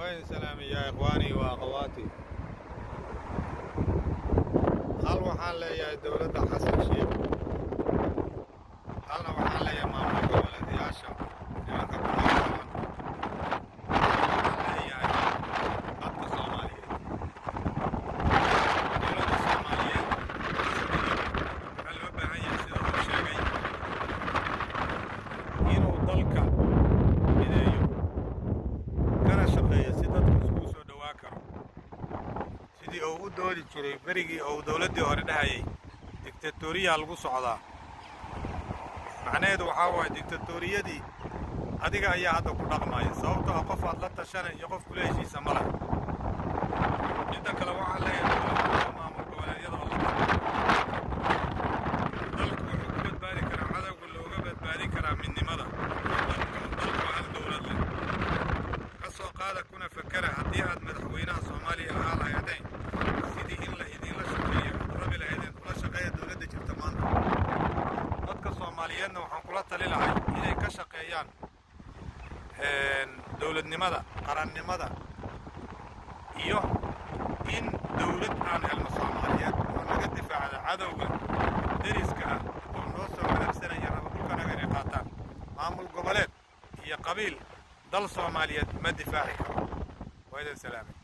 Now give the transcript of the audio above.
وين سلامي يا إخواني وأخواتي. هل وحال يا دولة حسن شيخ هل وحال يا مامك ولد يا شاب يا كبار يا قد الصومالية دولة الصومالية هل وبها هي سيدة الشاقي إنه ضلك إليه كان شقية سيدة كسوس ودواكر sidii uu u doodi jiray berigii uu dawladdii hore dhahayay dictatoriya lagu socdaa macnaheedu waxaa waaye dictatoriyadii adiga ayaa hadda ku dhaqmaya sababtoo ah qof aad la tashanay iyo qof kula heshiisa ma leh midda kale waxaa leeyahay maamul goboleedyada oo dalku wuxuu ku badbaadi karaa cadowga looga badbaadin karaa midnimada dalku hal dawlad leh ka soo qaada kuna fakera haddii aad madaxweynaha soomaaliya ahaa lahaydeen sidii in la idinla shaqeeyo rabi lahaydeen ula shaqeeya dawladda jirta maanta dadka soomaaliyeedna waxaan kula tali lahay inay ka shaqeeyaan dawladnimada qarannimada iyo in dawlad aan helno soomaaliyeed oo naga difaacda cadowga deriska ah oo noo soo wanaagsanaya raba dhulkanaga inay qaataan maamul goboleed iyo qabiil dal soomaaliyeed ma difaaci karo waa idin salaamay